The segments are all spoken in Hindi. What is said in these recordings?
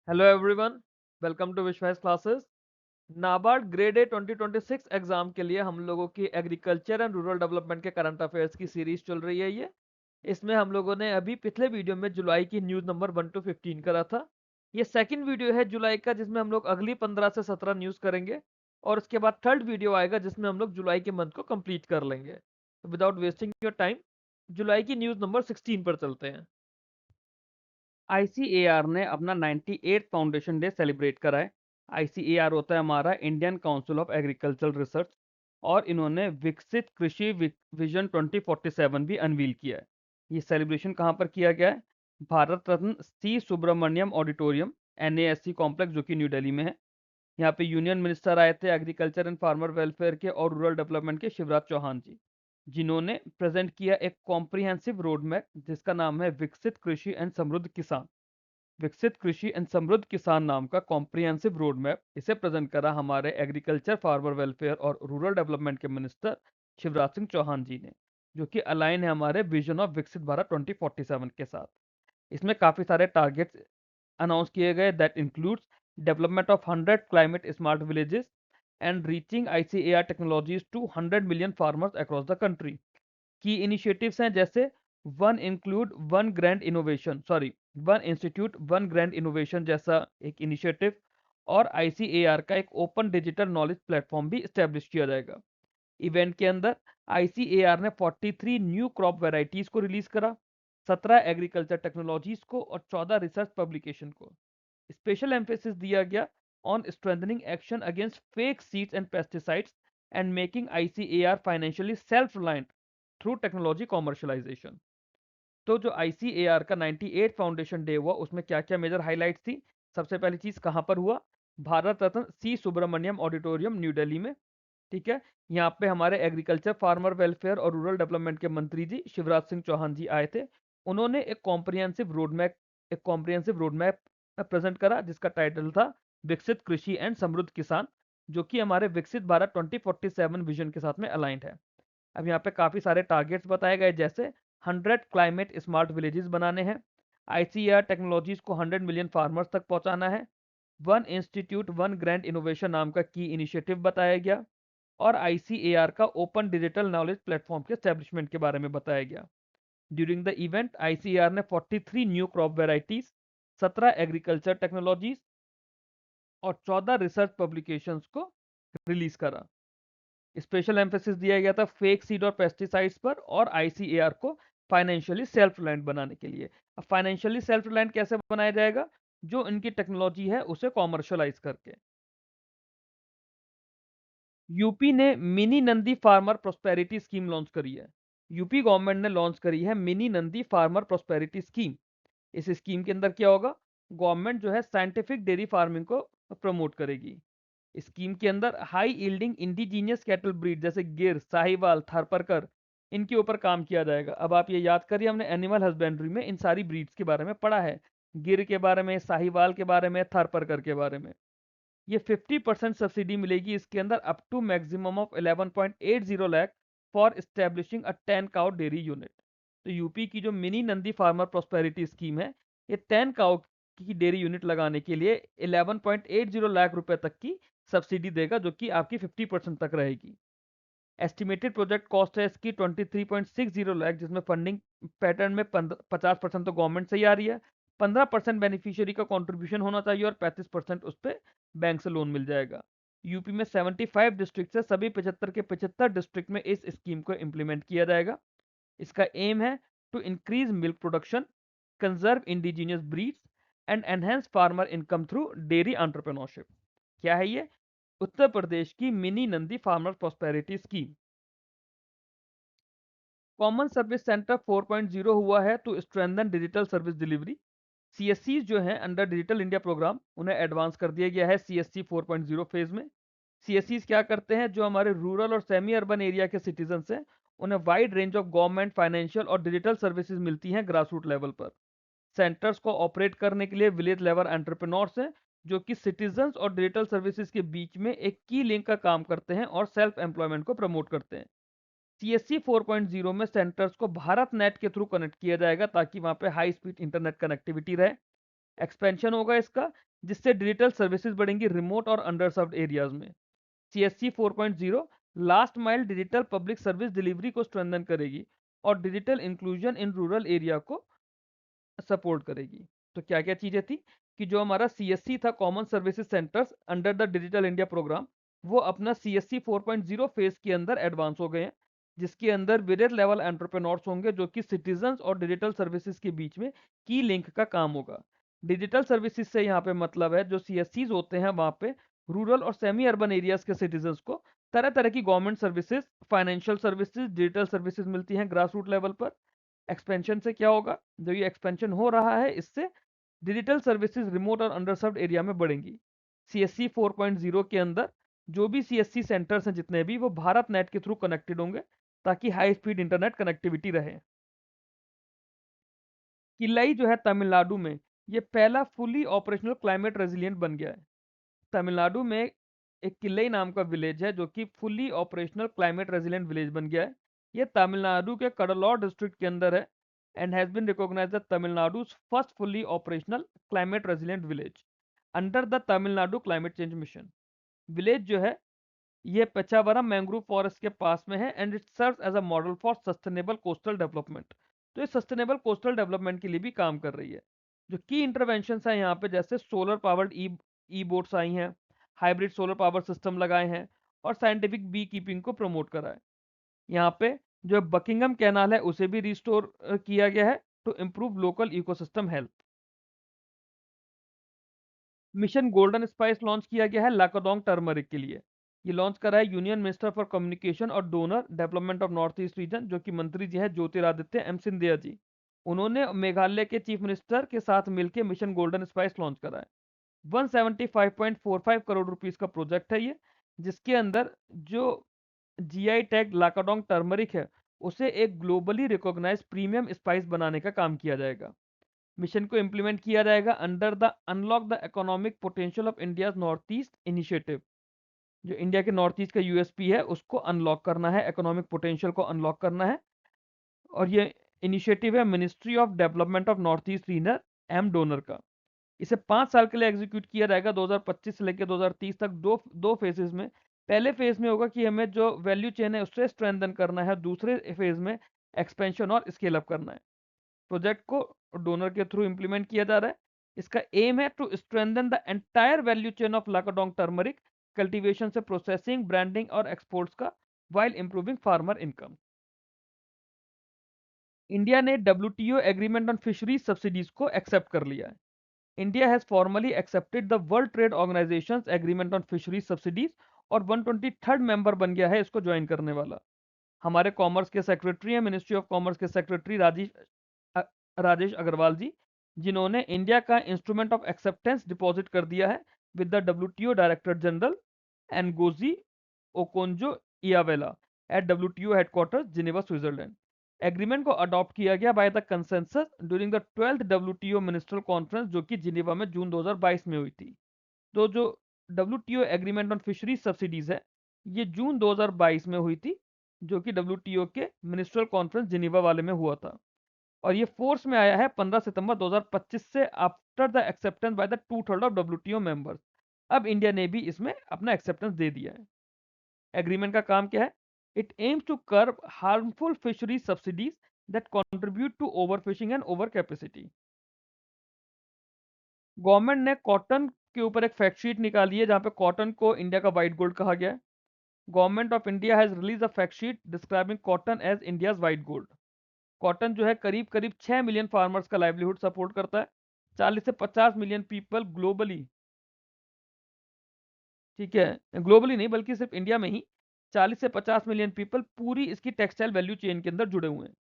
हेलो एवरीवन, वेलकम टू विश्वास classes. NABARD grade A 2026 exam के लिए हम लोगों की एग्रीकल्चर एंड रूरल डेवलपमेंट के करंट अफेयर्स की सीरीज चल रही है। ये इसमें हम लोगों ने अभी पिछले वीडियो में जुलाई की न्यूज़ नंबर 1 to 15 करा था। ये सेकंड वीडियो है जुलाई का, जिसमें हम लोग अगली 15 से 17 न्यूज़ करेंगे और उसके बाद थर्ड वीडियो आएगा जिसमें हम लोग जुलाई के मंथ को कंप्लीट कर लेंगे। तो विदाउट वेस्टिंग योर टाइम, जुलाई की न्यूज़ नंबर 16 पर चलते हैं। आईसीएआर ने अपना 98 फाउंडेशन डे सेलिब्रेट करा है। आईसीएआर होता है हमारा Indian council of agricultural research और इन्होंने विकसित कृषि विजन 2047 भी अनवील किया है। ये सेलिब्रेशन कहाँ पर किया गया है? भारत रत्न सी सुब्रमण्यम ऑडिटोरियम एनएएससी कॉम्प्लेक्स जो कि न्यू दिल्ली में है। यहाँ पे यूनियन मिनिस्टर आए थे एग्रीकल्चर एंड फार्मर वेलफेयर के और रूरल डेवलपमेंट के शिवराज चौहान जी, जिन्होंने प्रेजेंट किया एक कॉम्प्रिहेंसिव रोड मैप जिसका नाम है विकसित कृषि एंड समृद्ध किसान। विकसित कृषि एंड समृद्ध किसान नाम का कॉम्प्रिहेंसिव रोड मैप इसे प्रेजेंट करा हमारे एग्रीकल्चर फार्मर वेलफेयर और रूरल डेवलपमेंट के मिनिस्टर शिवराज सिंह चौहान जी ने, जो कि अलाइन है हमारे विजन ऑफ विकसित भारत 2047 के साथ। इसमें काफी सारे टारगेट्स अनाउंस किए गए that includes development of 100 climate smart villages and reaching ICAR technologies to 100 million farmers across the country. Key initiatives हैं जैसे one institute one grand innovation जैसा एक इनिशिएटिव, और आईसीएआर का एक ओपन डिजिटल नॉलेज प्लेटफॉर्म भी स्टैब्लिश किया जाएगा। इवेंट के अंदर आईसीएआर ने 43 न्यू क्रॉप वेराइटीज को रिलीज करा, 17 एग्रीकल्चर टेक्नोलॉजीज को और 14 रिसर्च पब्लिकेशन को। स्पेशल एम्फेसिस दिया गया on strengthening action against fake seeds and pesticides and making ICAR financially self reliant through technology commercialisation. तो जो आईसीएआर का 98 फाउंडेशन डे हुआ उसमें क्या क्या मेजर हाइलाइट्स थी? सबसे पहली चीज कहां पर हुआ? भारत रत्न सी सुब्रमण्यम ऑडिटोरियम न्यू दिल्ली में। ठीक है, यहाँ पे हमारे एग्रीकल्चर फार्मर वेलफेयर और रूरल डेवलपमेंट के मंत्री जी शिवराज सिंह चौहान जी आए थे। उन्होंने एक कॉम्प्रिहेंसिव रोड मैप प्रेजेंट करा जिसका टाइटल था विकसित कृषि एंड समृद्ध किसान, जो कि हमारे विकसित भारत 2047 विजन के साथ में अलाइंड है। अब यहाँ पे काफी सारे टारगेट्स बताए गए जैसे 100 क्लाइमेट स्मार्ट विलेजेस बनाने हैं, आईसीआर टेक्नोलॉजीज को 100 मिलियन फार्मर्स तक पहुंचाना है, one institute one grand innovation नाम का की इनिशिएटिव बताया गया, और आईसीएआर का ओपन डिजिटल नॉलेज प्लेटफॉर्म के एस्टेब्लिशमेंट के बारे में बताया गया। ड्यूरिंग द इवेंट आईसीएआर ने 43 new crop varieties, 17 agriculture technologies और 14 रिसर्च पब्लिकेशंस को रिलीज करा। स्पेशल एम्फेसिस दिया गया था फेक सीड और पेस्टिसाइड्स पर और आईसीएआर को फाइनेंशियली सेल्फ रिलायंट बनाने के लिए। अब फाइनेंशियली सेल्फ रिलायंट कैसे बनाया जाएगा? जो इनकी टेक्नोलॉजी है उसे कॉमर्शलाइज करके। यूपी ने mini Nandi farmer prosperity scheme launch करी है। यूपी गवर्नमेंट ने लॉन्च करी है mini Nandi farmer prosperity scheme. इस स्कीम के अंदर क्या होगा? गवर्नमेंट जो है साइंटिफिक डेयरी फार्मिंग को प्रमोट करेगी। स्कीम के अंदर high yielding indigenous cattle breed जैसे गिर, साहिवाल, थारपारकर, इनके ऊपर काम किया जाएगा। अब आप ये याद करिए, हमने एनिमल हस्बेंड्री में इन सारी ब्रीड्स के बारे में पढ़ा है, गिर के बारे में, साहिवाल के बारे में, थारपारकर के बारे में। ये 50% सब्सिडी मिलेगी इसके अंदर up to maximum of 11.80 lakh for establishing a 10 cow dairy unit. तो यूपी की जो mini Nandi farmer prosperity scheme है, ये 10 काउ की डेयरी यूनिट लगाने के लिए 11.80 लाख रुपए तक की सब्सिडी देगा, जो कि आपकी 50% तक रहेगी। एस्टिमेटेड प्रोजेक्ट कॉस्ट है इसकी 23.60 लाख, जिसमें फंडिंग पैटर्न में 50% तो गवर्नमेंट से ही आ रही है, 15% बेनिफिशियरी का कंट्रीब्यूशन होना चाहिए और 35% उस पर बैंक से लोन मिल जाएगा। यूपी में 75 डिस्ट्रिक्ट है, सभी 75 के 75 डिस्ट्रिक्ट में इस स्कीम को इम्प्लीमेंट किया जाएगा। इसका एम है to increase milk production, conserve indigenous breeds and enhance farmer income through dairy entrepreneurship. क्या है ये? उत्तर प्रदेश की mini Nandi farmer prosperity scheme. Common service centre 4.0 हुआ है to strengthen digital service delivery. CSC जो हैं अंडर डिजिटल इंडिया प्रोग्राम, उन्हें एडवांस कर दिया गया है सीएससी 4.0 फेज में। सीएससी क्या करते हैं? जो हमारे रूरल और सेमी अर्बन एरिया के सिटीजन्स हैं, उन्हें wide range of government financial और डिजिटल सर्विसेज मिलती हैं ग्रास रूट लेवल पर। सेंटर्स को ऑपरेट करने के लिए विलेज लेवल एंटरप्रेन्योर्स हैं, जो कि सिटीजन्स और डिजिटल सर्विसेज के बीच में एक की लिंक का काम करते हैं और सेल्फ एम्प्लॉयमेंट को प्रमोट करते हैं। सीएससी 4.0 में सेंटर्स को भारत नेट के थ्रू कनेक्ट किया जाएगा ताकि वहां पे हाई स्पीड इंटरनेट कनेक्टिविटी रहे। एक्सपेंशन होगा इसका, जिससे डिजिटल सर्विसेज बढ़ेंगी रिमोट और अंडर सर्व्ड एरियाज में। CSC 4.0 last mile digital public service delivery को स्ट्रेंथन करेगी और digital inclusion in rural area को सपोर्ट करेगी। तो क्या-क्या चीज़ें थी कि जो हमारा सीएससी था, common services centres under the digital India programme, वो अपना सीएससी 4.0 फेज़ के अंदर एडवांस हो गए हैं, जिसके अंदर विलेज लेवल एंटरप्रेन्योर्स होंगे जो कि सिटीजंस और डिजिटल सर्विसेज के बीच में की लिंक का काम होगा। डिजिटल सर्विसेज से यहाँ पे मतलब है जो सीएससीज होते हैं वहाँ पे रूरल और सेमी अर्बन एरियाज के सिटीजंस को तरह-तरह की government services, financial services, digital services मिलती हैं ग्रास रूट लेवल पर। एक्सपेंशन से क्या होगा? जो ये एक्सपेंशन हो रहा है इससे डिजिटल सर्विसेज रिमोट और अंडरसर्व्ड एरिया में बढ़ेंगी। सीएससी 4.0 के अंदर जो भी सीएससी सेंटर्स हैं जितने भी वो भारत नेट के थ्रू कनेक्टेड होंगे ताकि हाई स्पीड इंटरनेट कनेक्टिविटी रहे। किलाई जो है तमिलनाडु में ये पहला फुली ऑपरेशनल क्लाइमेट रेजिलिएंट बन गया है। तमिलनाडु में एक किलई नाम का विलेज है जो कि fully operational climate resilient village बन गया है। ये तमिलनाडु के कडलौर डिस्ट्रिक्ट के अंदर है and has been recognised the तमिलनाडु's first fully operational climate resilient village under the Tamil Nadu climate change mission. Village जो है ये पेचावरम मैंग्रोव फॉरेस्ट के पास में है and it serves as a model for sustainable coastal development. तो ये सस्टेनेबल कोस्टल डेवलपमेंट के लिए भी काम कर रही है। जो की इंटरवेंशंस हैं यहाँ पे जैसे सोलर पावर्ड ई ई बोट्स आई हैं, हाइब्रिड सोलर पावर सिस्टम लगाए हैं और साइंटिफिक बी कीपिंग को प्रमोट करा है। यहाँ पे जो बकिंगम कैनाल है उसे भी रिस्टोर किया गया है to improve local ecosystem health. Mission golden spice launch किया गया है लाकाडोंग टर्मरिक के लिए। ये लॉन्च करा है यूनियन मिनिस्टर फॉर कम्युनिकेशन और donor development of north east reason जो कि मंत्री जी हैं ज्योतिरादित्य एम सिंधिया जी। उन्होंने मेघालय के चीफ मिनिस्टर के साथ मिलकर मिशन गोल्डन स्पाइस लॉन्च करा है। 175.45 करोड़ रुपीस का प्रोजेक्ट है ये, जिसके अंदर जो जीआई टैग लाकाडोंग टर्मरिक है उसे एक ग्लोबली रिकॉग्नाइज्ड प्रीमियम स्पाइस बनाने का काम किया जाएगा। मिशन को इम्प्लीमेंट किया जाएगा under the unlock the economic potential of India's north east initiative. जो इंडिया के नॉर्थ ईस्ट का यूएसपी है उसको अनलॉक करना है, इकोनॉमिक पोटेंशियल को अनलॉक करना है। और ये इनिशिएटिव है ministry of development of north east region M DoNER का। इसे 5 साल के लिए एग्जीक्यूट किया जाएगा 2025 से लेकर 2030 तक दो दो फेजेस में। पहले फेज में होगा कि हमें जो वैल्यू चेन है उससे स्ट्रेंथन करना है, दूसरे फेज में एक्सपेंशन और स्केल अप करना है। प्रोजेक्ट को डोनर के थ्रू इंप्लीमेंट किया जा रहा है। इसका एम है to strengthen the entire value chain of Lakadong turmeric cultivation से प्रोसेसिंग, ब्रांडिंग और एक्सपोर्ट्स का while improving farmer income. India ने WTO agreement on fisheries subsidies को एक्सेप्ट कर लिया है। India has formally accepted the World Trade Organization agreement on fisheries subsidies और 123rd मेंबर बन गया है इसको ज्वाइन करने वाला। हमारे कॉमर्स के सेक्रेटरी हैं, मिनिस्ट्री ऑफ कॉमर्स के सेक्रेटरी राजेश अग्रवाल जी, जिन्होंने इंडिया का इंस्ट्रूमेंट ऑफ एक्सेप्टेंस डिपॉजिट कर दिया है with the WTO director general Ngozi Okonjo Iweala at WTO headquarters Geneva Switzerland. Agreement को अडॉप्ट किया गया by the consensus during the 12th WTO ministerial conference जो कि जिनेवा में जून 2022 में हुई थी। तो जो WTO agreement on fisheries subsidies है ये जून 2022 में हुई थी, जो कि डब्ल्यूटीओ के मिनिस्ट्रल कॉन्फ्रेंस जिनेवा वाले में हुआ था। और ये फोर्स में आया है 15 सितंबर 2025 से after the acceptance by the 2/3 of WTO members. अब इंडिया ने भी इसमें अपना एक्सेप्टेंस दे दिया है। एग्रीमेंट का काम क्या है? It aims to curb harmful fisheries subsidies that contribute to overfishing and over capacity. Government ने कॉटन के ऊपर एक फैक्ट शीट निकाली है जहां पे कॉटन को इंडिया का व्हाइट गोल्ड कहा गया है। Government of India has release a fact sheet describing cotton as India's white gold. Cotton जो है करीब करीब 6 मिलियन फार्मर्स का लाइवलीहुड सपोर्ट करता है, 40 से 50 मिलियन पीपल ग्लोबली। ठीक है, ग्लोबली नहीं बल्कि सिर्फ इंडिया में ही 40 से 50 मिलियन पीपल पूरी इसकी टेक्सटाइल वैल्यू चेन के अंदर जुड़े हुए हैं।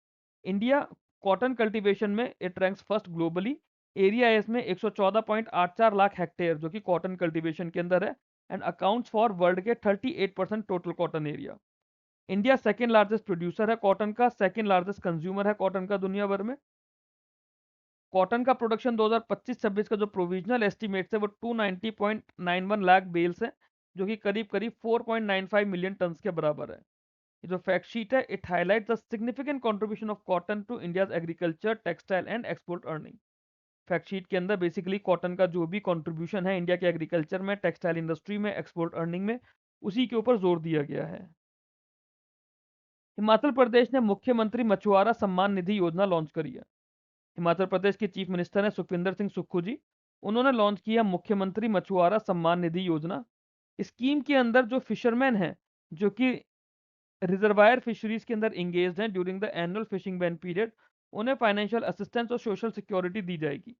इंडिया कॉटन कल्टीवेशन में it ranks first globally. Area है इसमें 114.84 लाख हेक्टेयर जो कि कॉटन कल्टीवेशन के अंदर है एंड अकाउंट्स फॉर वर्ल्ड के 38% total cotton area. India second largest producer है कॉटन का, सेकेंड लार्जेस्ट कंज्यूमर है कॉटन का दुनिया भर में। कॉटन का प्रोडक्शन 2025-26 का जो प्रोविजनल एस्टिमेट्स है वो 290.91 लाख बेल्स है जो कि करीब करीब 4.95 मिलियन टन्स के बराबर है। ये जो फैक्ट शीट है it highlight the significant contribution of cotton to India's agriculture, textile and export earning. Fact sheet के अंदर बेसिकली कॉटन का जो भी कंट्रीब्यूशन है इंडिया के एग्रीकल्चर में, टेक्सटाइल इंडस्ट्री में, एक्सपोर्ट अर्निंग में, उसी के ऊपर जोर दिया गया है। हिमाचल प्रदेश ने मुख्यमंत्री मछुआरा सम्मान निधि योजना लॉन्च करी है। हिमाचल प्रदेश के चीफ मिनिस्टर हैं सुखविंदर सिंह सुक्खू जी। उन्होंने लॉन्च किया मुख्यमंत्री मछुआरा सम्मान निधि योजना। स्कीम के अंदर जो फिशरमैन हैं, जो कि रिजर्वायर फिशरीज के अंदर इंगेज्ड हैं during the annual fishing ban period, उन्हें फाइनेंशियल असिस्टेंस और सोशल सिक्योरिटी दी जाएगी।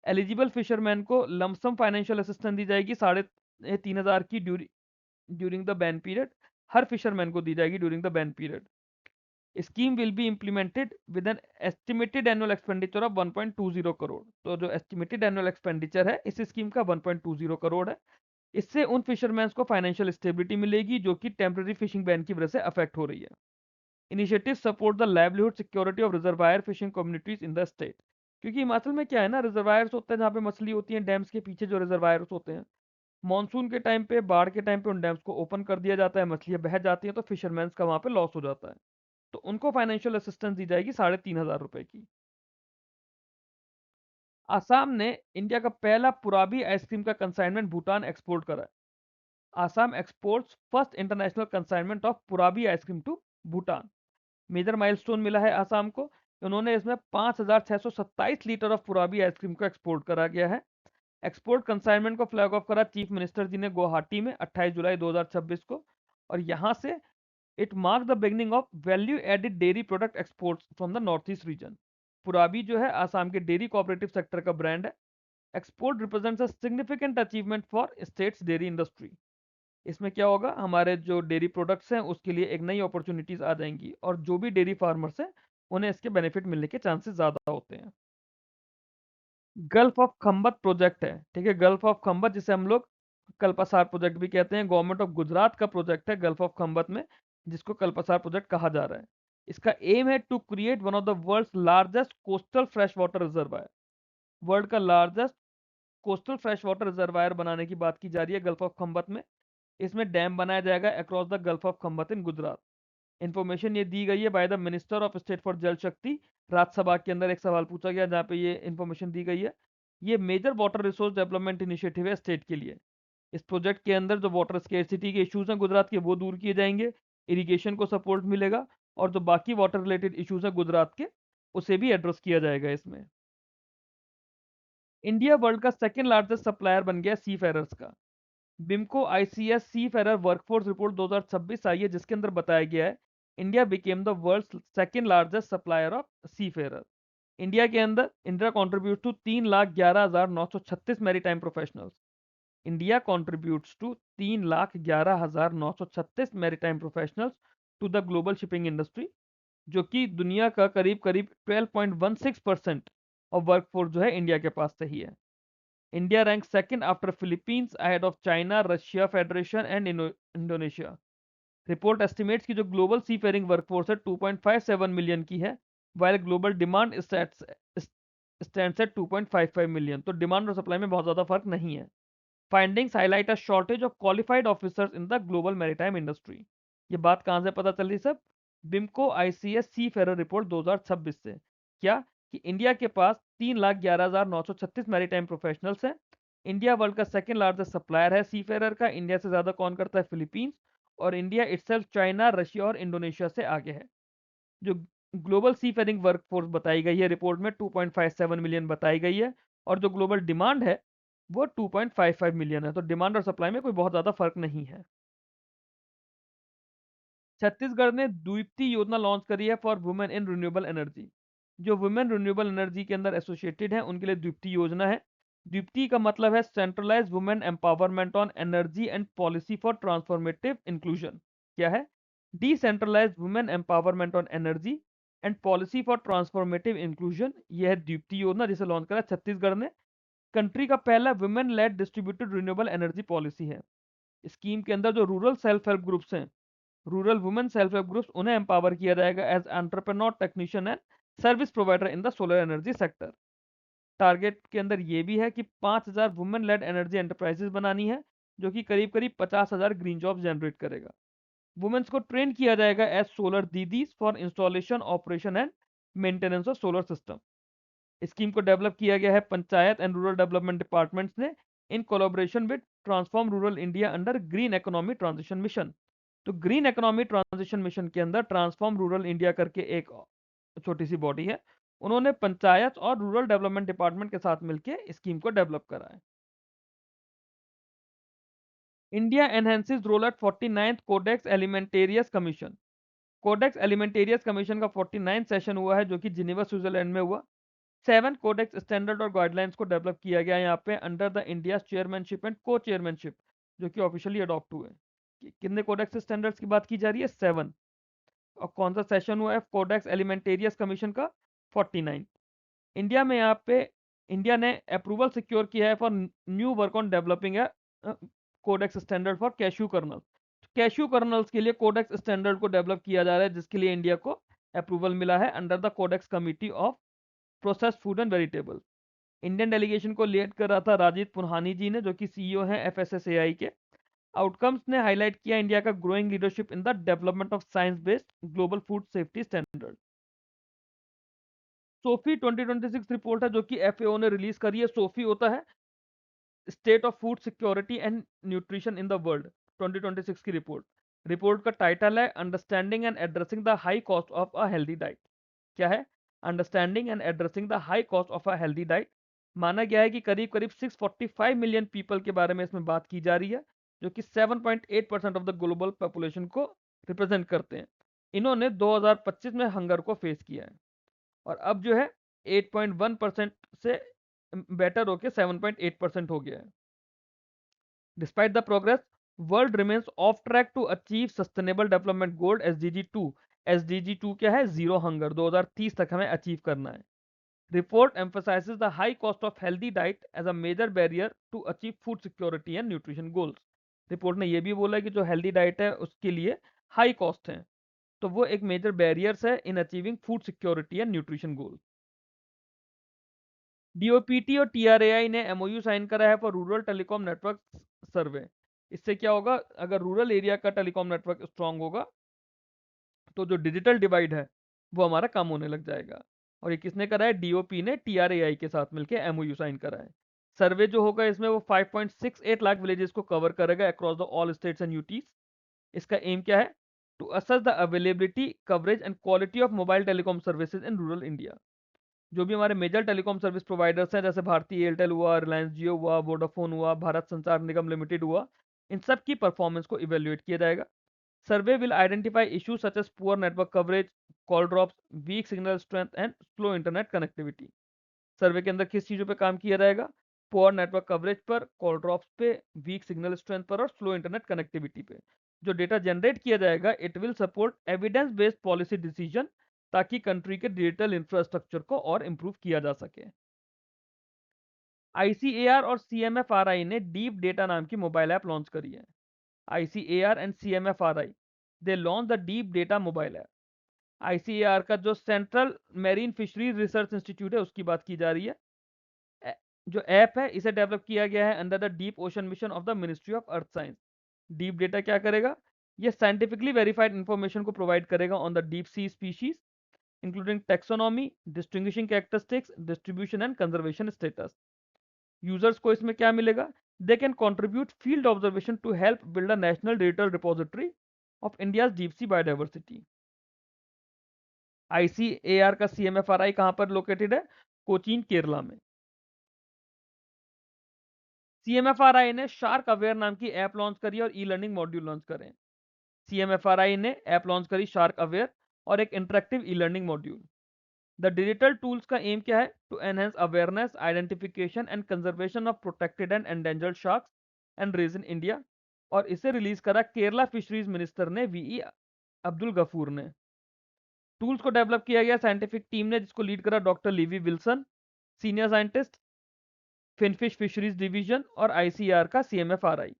एलिजिबल फिशरमैन को लमसम फाइनेंशियल असिस्टेंस दी जाएगी 3,500 की during the ban period. Her fisherman को दी जाएगी during the ban period. Scheme will be implemented with an estimated annual expenditure of 1.20 crore. तो जो एस्टिमेटेड एनुअल एक्सपेंडिचर है इस स्कीम का 1.20 करोड़ है। इससे उन फिशरमैन्स को फाइनेंशियल स्टेबिलिटी मिलेगी जो कि टेम्पररी फिशिंग बैन की वजह से अफेक्ट हो रही है। Initiative support the livelihood security of reservoir fishing communities in the state. क्योंकि हिमाचल में क्या है ना, रिजर्वायर्स होते हैं जहाँ पे मछली होती है, डैम्स के पीछे जो रिजर्वायर्स होते हैं, मानसून के टाइम पे, बाढ़ के टाइम पे उन डैम्स को ओपन कर दिया जाता है, मछलियां बह जाती हैं, तो फिशरमैन्स का वहाँ पे लॉस हो जाता है। तो उनको फाइनेंशियल असिस्टेंस दी जाएगी 3,500 रुपए की। आसाम ने इंडिया का पहला पुराबी आइसक्रीम का कंसाइनमेंट भूटान एक्सपोर्ट करा है। Assam exports first international consignment of Purabi ice cream to Bhutan. Major milestone मिला है आसाम को। उन्होंने इसमें 5,627 लीटर ऑफ पुराबी आइसक्रीम को एक्सपोर्ट करा गया है। एक्सपोर्ट कंसाइनमेंट को फ्लैग ऑफ करा चीफ मिनिस्टर जी ने गुवाहाटी में 28 जुलाई 2026 को। और यहां से it mark the beginning of value added dairy product exports from the north east region. Purabi जो है आसाम के डेयरी कोऑपरेटिव सेक्टर का ब्रांड है। Export represents a significant achievement for states dairy industry. इसमें क्या होगा, हमारे जो डेयरी प्रोडक्ट्स हैं उसके लिए एक नई अपॉर्चुनिटीज आ जाएंगी, और जो भी डेयरी फार्मर्स हैं उन्हें इसके बेनिफिट मिलने के चांसेस ज़्यादा होते हैं। गल्फ ऑफ खंबत प्रोजेक्ट है, ठीक है। गल्फ ऑफ खंबत जिसे हम लोग कल्पासार प्रोजेक्ट भी कहते हैं, गवर्नमेंट ऑफ गुजरात का प्रोजेक्ट है गल्फ ऑफ खंबत में, जिसको कल्पासार प्रोजेक्ट कहा जा रहा है। इसका एम है to create one of the world's largest coastal fresh water reservoir. World का largest coastal fresh water reservoir बनाने की बात की जा रही है गल्फ ऑफ खंबत में। इसमें डैम बनाया जाएगा across the gulf of Khambhat in Gujarat. Information ये दी गई है by the minister of state for जल शक्ति। राज्यसभा के अंदर एक सवाल पूछा गया जहाँ पे ये इन्फॉर्मेशन दी गई है। ये major water resource development initiative है स्टेट के लिए। इस प्रोजेक्ट के अंदर जो वाटर स्केर्सिटी के इश्यूज हैं गुजरात के, वो दूर किए जाएंगे, इरिगेशन को सपोर्ट मिलेगा, और जो बाकी वाटर रिलेटेड इश्यूज हैं गुजरात के, उसे भी एड्रेस किया जाएगा इसमें। इंडिया वर्ल्ड का सेकेंड लार्जेस्ट सप्लायर बन गया सी फेरर्स का। BIMCO ICS seafarer workforce report 2026 आई है, जिसके अंदर बताया गया है India became the world second largest supplier of seafarer. India के अंदर India contribute to 3,11,936 maritime professionals. India contributes to 3,11,936 maritime professionals to the global shipping industry, जो कि दुनिया का करीब करीब 12.16% ऑफ वर्कफोर्स जो है इंडिया के पास से ही है। India ranks second after Philippines ahead of China, Russia Federation and Indonesia. Report estimates की जो ग्लोबल सी फेयरिंग वर्कफोर्स है 2.57 मिलियन की है, while global demand stands eight 2.55 million. तो डिमांड और सप्लाई में बहुत ज़्यादा फर्क नहीं है। Findings highlight a shortage of qualified officers in the global maritime industry. ये बात कहाँ से पता चल रही सब? बिमको आईसीएस सी फेरर रिपोर्ट 2026 से। क्या कि इंडिया के पास 3,11,936 मैरीटाइम प्रोफेशनल्स हैं। इंडिया वर्ल्ड का सेकंड लार्जेस्ट सप्लायर है सी फेरर का। इंडिया से ज़्यादा कौन करता है? फिलीपींस। और इंडिया इटसेल्फ चाइना, रशिया और इंडोनेशिया से आगे है। जो ग्लोबल सी फेयरिंग वर्कफोर्स बताई गई है रिपोर्ट में 2.57 मिलियन बताई गई है, और जो ग्लोबल डिमांड है वो 2.55 मिलियन है। तो डिमांड और सप्लाई में कोई बहुत ज़्यादा फर्क नहीं है। छत्तीसगढ़ ने द्वीप्ति योजना लॉन्च करी है for women in renewable energy. जो वुमेन रिन्यूएबल एनर्जी के अंदर एसोसिएटेड है उनके लिए द्वीप्ति योजना है। द्वीप्ति का मतलब है centralize women empowerment on energy and policy for transformative inclusion. क्या है? Decentralize women empowerment on energy and policy for transformative inclusion. यह है द्वीप्ति योजना, जिसे लॉन्च करा छत्तीसगढ़ ने। कंट्री का पहला women led distributed renewable energy policy है। स्कीम के अंदर जो रूरल सेल्फ हेल्प ग्रुप्स हैं, rural women self help groups, उन्हें एम्पावर किया जाएगा as entrepreneur, technician and service provider in the solar energy sector. Target के अंदर ये भी है कि 5,000 वुमेन लेड एनर्जी एंटरप्राइजेस बनानी है, जो कि करीब करीब 50,000 ग्रीन जॉब जनरेट करेगा। वुमेन्स को ट्रेन किया जाएगा as solar didis for installation, operation and maintenance of solar system. Scheme को डेवलप किया गया है panchayat and rural development departments ने in collaboration with transform rural India under green economy transition mission. तो ग्रीन इकोनॉमी ट्रांजिशन मिशन के अंदर ट्रांसफॉर्म रूरल इंडिया करके एक छोटी सी बॉडी है, उन्होंने पंचायत और रूरल डेवलपमेंट डिपार्टमेंट के साथ मिलकर स्कीम को डेवलप करा है। India enhances role at 49th codex alimentarius commission. Codex alimentarius commission का 49 सेशन हुआ है जो कि जिनेवा स्विट्जरलैंड में हुआ। 7 कोडेक्स स्टैंडर्ड और गाइडलाइंस को डेवलप किया गया यहाँ पे under the India chairmanship and को चेयरमैनशिप, जो कि ऑफिशियली अडॉप्ट हुए। कितने कोडेक्स स्टैंडर्ड्स की बात की जा रही है? 7। और कौन सा सेशन हुआ है कोडेक्स एलिमेंटेरियस कमीशन का? 49। इंडिया में यहाँ पे इंडिया ने अप्रूवल सिक्योर किया है for new work on developing a codex standard for cashew kernel. Cashew kernels के लिए कोडेक्स स्टैंडर्ड को डेवलप किया जा रहा है जिसके लिए इंडिया को अप्रूवल मिला है under the codex committee of processed food and vegetable. Indian delegation को लीड कर रहा था राजीव पुन्हानी जी ने, जो कि सीईओ हैं एफएसएसएआई के। आउटकम्स ने हाईलाइट किया इंडिया का growing leadership in the development of science based global food safety standard. Sophie 2026 report है जो कि एफएओ ने रिलीज करी है। सोफी होता है state of food security and nutrition in the world 2026 की रिपोर्ट। रिपोर्ट का टाइटल है understanding and addressing the high cost of a healthy diet. क्या है? Understanding and addressing the high cost of a healthy diet. माना गया है कि करीब करीब 645 मिलियन पीपल के बारे में इसमें बात की जा रही है, जो कि 7.8% ऑफ द ग्लोबल पॉपुलेशन को रिप्रेजेंट करते हैं। इन्होंने 2025 में हंगर को फेस किया है और अब जो है 8.1% से बेटर होके 7.8% हो गया है। Despite the progress, world remains off track to achieve sustainable development goal SDG 2। SDG 2 क्या है? जीरो हंगर 2030 तक हमें अचीव करना है। Report emphasizes the high cost of healthy diet as a major barrier to achieve food security and nutrition goals। Report ने यह भी बोला कि जो हेल्दी डाइट है उसके लिए हाई कॉस्ट है, तो वो एक मेजर बैरियर्स है in achieving food security and nutrition goal. DOPT और टीआरएआई ने एमओयू साइन करा है for rural telecom network survey. इससे क्या होगा? अगर रूरल एरिया का टेलीकॉम नेटवर्क स्ट्रांग होगा तो जो डिजिटल डिवाइड है वो हमारा कम होने लग जाएगा। और ये किसने करा है? डीओपी ने टीआरएआई के साथ मिलकर एमओयू साइन करा है। सर्वे जो होगा इसमें वो 5.68 लाख विलेजेस को कवर करेगा across the all states and UTs. इसका एम क्या है? To assess the availability, coverage and quality of mobile telecom services in rural India. जो भी हमारे मेजर टेलीकॉम सर्विस प्रोवाइडर्स हैं जैसे भारती एयरटेल हुआ, रिलायंस जियो हुआ, वोडाफोन हुआ, भारत संचार निगम लिमिटेड हुआ, इन सब की परफॉर्मेंस को इवेल्युएट किया जाएगा। Survey will identify issues such as poor network coverage, call drops, weak signal strength and slow internet connectivity. Survey के अंदर किस चीज़ों पे काम किया जाएगा? पुअर नेटवर्क कवरेज पर, कॉल ड्रॉप्स पे, वीक सिग्नल स्ट्रेंथ पर और स्लो इंटरनेट कनेक्टिविटी पे। जो डेटा जनरेट किया जाएगा it will support evidence based policy decision, ताकि कंट्री के डिजिटल इंफ्रास्ट्रक्चर को और इंप्रूव किया जा सके। ICAR और CMFRI ने डीप डेटा नाम की मोबाइल ऐप लॉन्च करी है। ICAR and CMFRI they launch the deep data mobile app. ICAR का जो central marine fisheries research institute है उसकी बात की जा रही है। ए- जो ऐप है इसे डेवलप किया गया है under the deep ocean mission of the ministry of earth science. Deep data क्या करेगा? ये साइंटिफिकली वेरीफाइड इंफॉर्मेशन को प्रोवाइड करेगा on the deep sea species including taxonomy, distinguishing characteristics, distribution and conservation status. Users को इसमें क्या मिलेगा? They can contribute field observation to help build a national digital repository of India's deep sea biodiversity. ICAR का CMFRI कहां पर लोकेटेड है? कोचीन, केरला में। CMFRI ने शार्क अवेयर नाम की ऐप लॉन्च करी और ई लर्निंग मॉड्यूल लॉन्च करे। CMFRI ने ऐप लॉन्च करी शार्क अवेयर और एक interactive e learning module. The digital tools का एम क्या है? To enhance awareness, identification and conservation of protected and endangered sharks and rays in India. और इसे रिलीज करा केरला फिशरीज मिनिस्टर ने, VE अब्दुल गफूर ने। टूल्स को डेवलप किया गया साइंटिफिक टीम ने जिसको लीड करा doctor Livi Wilson, senior scientist, finfish fisheries division और ICAR का CMFRI।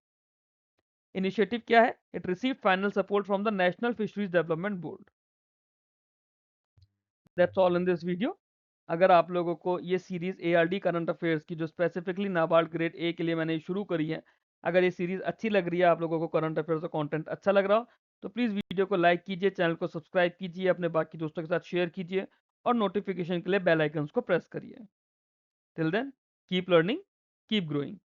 इनिशिएटिव क्या है? It receive final support from the national fisheries development board. That's all in this video. अगर आप लोगों को ये सीरीज ARD करंट अफेयर्स की जो स्पेसिफिकली नाबार्ड ग्रेड A के लिए मैंने शुरू करी है, अगर ये सीरीज अच्छी लग रही है, आप लोगों को करंट अफेयर्स का कंटेंट अच्छा लग रहा हो, तो प्लीज़ वीडियो को लाइक कीजिए, चैनल को सब्सक्राइब कीजिए, अपने बाकी दोस्तों के साथ शेयर कीजिए और नोटिफिकेशन के लिए बेल आइकन्स को प्रेस करिए। Till then keep learning, keep growing.